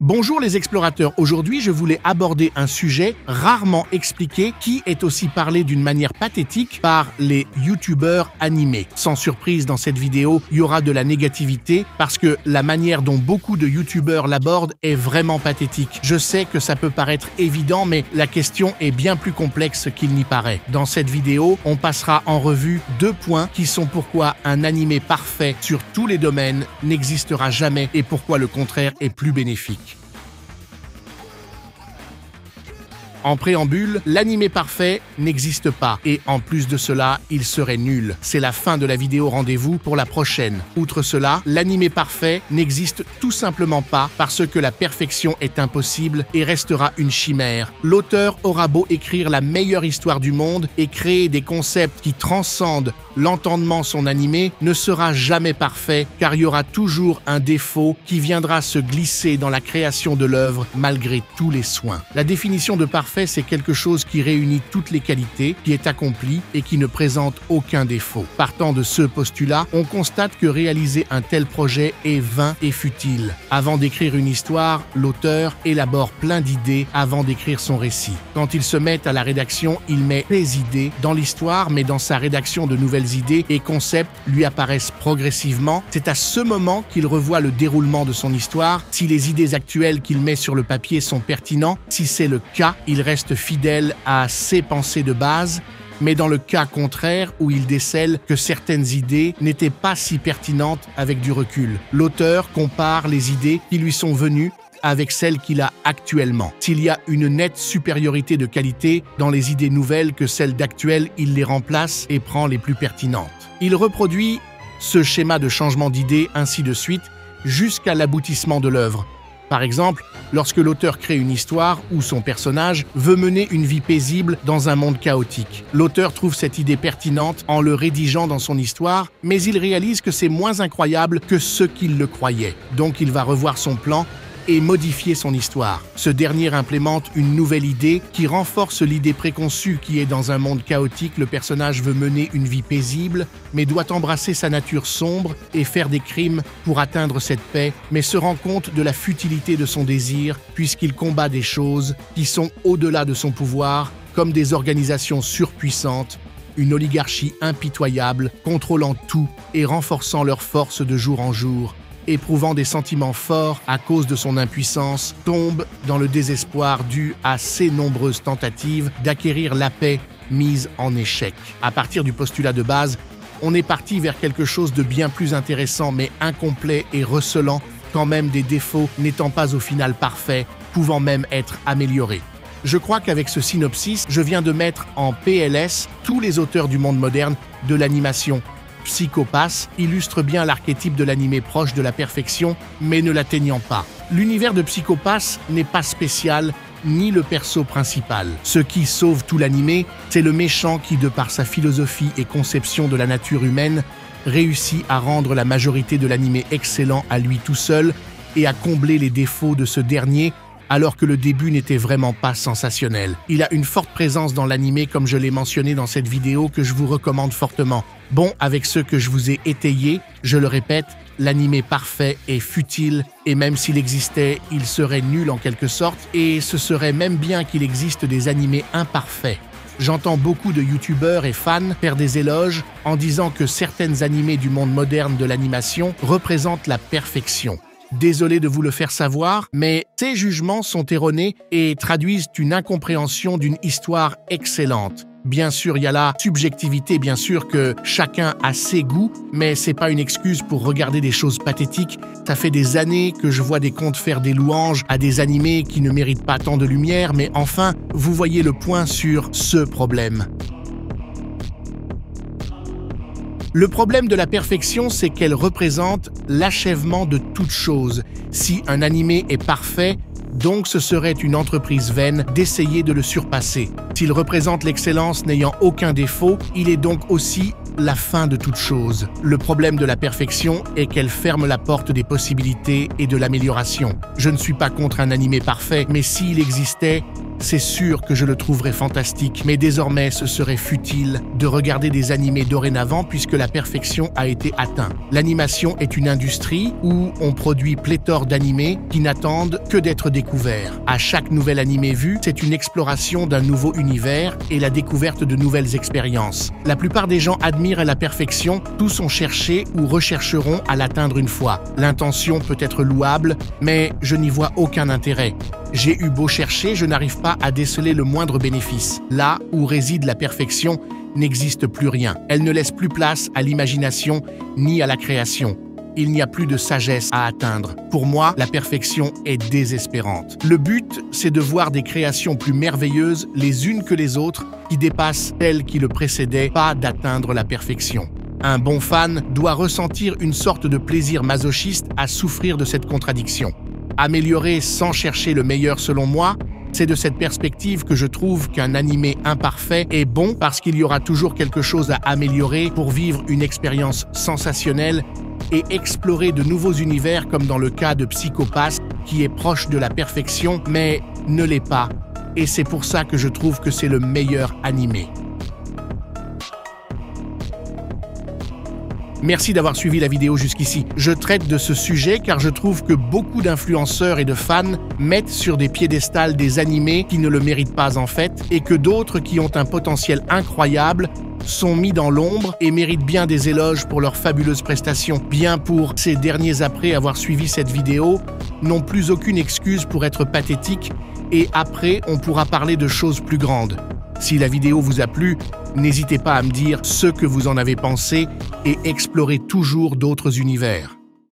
Bonjour les explorateurs, aujourd'hui je voulais aborder un sujet rarement expliqué qui est aussi parlé d'une manière pathétique par les youtubeurs animés. Sans surprise, dans cette vidéo, il y aura de la négativité parce que la manière dont beaucoup de youtubeurs l'abordent est vraiment pathétique. Je sais que ça peut paraître évident, mais la question est bien plus complexe qu'il n'y paraît. Dans cette vidéo, on passera en revue 2 points qui sont pourquoi un animé parfait sur tous les domaines n'existera jamais et pourquoi le contraire est plus bénéfique. En préambule, l'animé parfait n'existe pas et en plus de cela, il serait nul. C'est la fin de la vidéo, rendez-vous pour la prochaine. Outre cela, l'animé parfait n'existe tout simplement pas parce que la perfection est impossible et restera une chimère. L'auteur aura beau écrire la meilleure histoire du monde et créer des concepts qui transcendent l'entendement son animé, ne sera jamais parfait car il y aura toujours un défaut qui viendra se glisser dans la création de l'œuvre malgré tous les soins. La définition de parfait, c'est quelque chose qui réunit toutes les qualités, qui est accompli et qui ne présente aucun défaut. Partant de ce postulat, on constate que réaliser un tel projet est vain et futile. Avant d'écrire une histoire, l'auteur élabore plein d'idées avant d'écrire son récit. Quand il se met à la rédaction, il met des idées dans l'histoire, mais dans sa rédaction de nouvelles idées et concepts lui apparaissent progressivement. C'est à ce moment qu'il revoit le déroulement de son histoire, si les idées actuelles qu'il met sur le papier sont pertinentes. Si c'est le cas, il reste fidèle à ses pensées de base, mais dans le cas contraire où il décèle que certaines idées n'étaient pas si pertinentes avec du recul, l'auteur compare les idées qui lui sont venues avec celles qu'il a actuellement. S'il y a une nette supériorité de qualité dans les idées nouvelles que celles d'actuelles, il les remplace et prend les plus pertinentes. Il reproduit ce schéma de changement d'idées ainsi de suite jusqu'à l'aboutissement de l'œuvre. Par exemple, lorsque l'auteur crée une histoire où son personnage veut mener une vie paisible dans un monde chaotique. L'auteur trouve cette idée pertinente en le rédigeant dans son histoire, mais il réalise que c'est moins incroyable que ce qu'il le croyait. Donc il va revoir son plan et modifier son histoire. Ce dernier implémente une nouvelle idée qui renforce l'idée préconçue qui est dans un monde chaotique, le personnage veut mener une vie paisible, mais doit embrasser sa nature sombre et faire des crimes pour atteindre cette paix, mais se rend compte de la futilité de son désir puisqu'il combat des choses qui sont au-delà de son pouvoir, comme des organisations surpuissantes, une oligarchie impitoyable, contrôlant tout et renforçant leur force de jour en jour. Éprouvant des sentiments forts à cause de son impuissance, tombe dans le désespoir dû à ses nombreuses tentatives d'acquérir la paix mise en échec. À partir du postulat de base, on est parti vers quelque chose de bien plus intéressant mais incomplet et recelant, quand même des défauts n'étant pas au final parfaits, pouvant même être améliorés. Je crois qu'avec ce synopsis, je viens de mettre en PLS tous les auteurs du monde moderne de l'animation. Psycho Pass illustre bien l'archétype de l'animé proche de la perfection, mais ne l'atteignant pas. L'univers de Psycho Pass n'est pas spécial, ni le perso principal. Ce qui sauve tout l'animé, c'est le méchant qui, de par sa philosophie et conception de la nature humaine, réussit à rendre la majorité de l'animé excellent à lui tout seul et à combler les défauts de ce dernier, alors que le début n'était vraiment pas sensationnel. Il a une forte présence dans l'animé, comme je l'ai mentionné dans cette vidéo que je vous recommande fortement. Bon, avec ce que je vous ai étayé, je le répète, l'animé parfait est futile et même s'il existait, il serait nul en quelque sorte et ce serait même bien qu'il existe des animés imparfaits. J'entends beaucoup de youtubeurs et fans faire des éloges en disant que certaines animés du monde moderne de l'animation représentent la perfection. Désolé de vous le faire savoir, mais ces jugements sont erronés et traduisent une incompréhension d'une histoire excellente. Bien sûr, il y a la subjectivité, bien sûr que chacun a ses goûts, mais c'est pas une excuse pour regarder des choses pathétiques. Ça fait des années que je vois des comptes faire des louanges à des animés qui ne méritent pas tant de lumière, mais enfin, vous voyez le point sur ce problème. Le problème de la perfection, c'est qu'elle représente l'achèvement de toute chose. Si un animé est parfait, donc ce serait une entreprise vaine d'essayer de le surpasser. S'il représente l'excellence n'ayant aucun défaut, il est donc aussi la fin de toute chose. Le problème de la perfection est qu'elle ferme la porte des possibilités et de l'amélioration. Je ne suis pas contre un animé parfait, mais s'il existait, c'est sûr que je le trouverais fantastique, mais désormais ce serait futile de regarder des animés dorénavant puisque la perfection a été atteinte. L'animation est une industrie où on produit pléthore d'animés qui n'attendent que d'être découverts. À chaque nouvel animé vu, c'est une exploration d'un nouveau univers et la découverte de nouvelles expériences. La plupart des gens admirent la perfection, tous ont cherché ou rechercheront à l'atteindre une fois. L'intention peut être louable, mais je n'y vois aucun intérêt. J'ai eu beau chercher, je n'arrive pas à déceler le moindre bénéfice. Là où réside la perfection, n'existe plus rien. Elle ne laisse plus place à l'imagination ni à la création. Il n'y a plus de sagesse à atteindre. Pour moi, la perfection est désespérante. Le but, c'est de voir des créations plus merveilleuses les unes que les autres, qui dépassent celles qui le précédaient, pas d'atteindre la perfection. Un bon fan doit ressentir une sorte de plaisir masochiste à souffrir de cette contradiction. Améliorer sans chercher le meilleur selon moi, c'est de cette perspective que je trouve qu'un animé imparfait est bon parce qu'il y aura toujours quelque chose à améliorer pour vivre une expérience sensationnelle et explorer de nouveaux univers comme dans le cas de Psycho Pass qui est proche de la perfection mais ne l'est pas. Et c'est pour ça que je trouve que c'est le meilleur animé. Merci d'avoir suivi la vidéo jusqu'ici. Je traite de ce sujet car je trouve que beaucoup d'influenceurs et de fans mettent sur des piédestals des animés qui ne le méritent pas en fait et que d'autres qui ont un potentiel incroyable sont mis dans l'ombre et méritent bien des éloges pour leurs fabuleuses prestations. Bien pour ces derniers après avoir suivi cette vidéo, n'ont plus aucune excuse pour être pathétiques et après on pourra parler de choses plus grandes. Si la vidéo vous a plu, n'hésitez pas à me dire ce que vous en avez pensé et explorez toujours d'autres univers.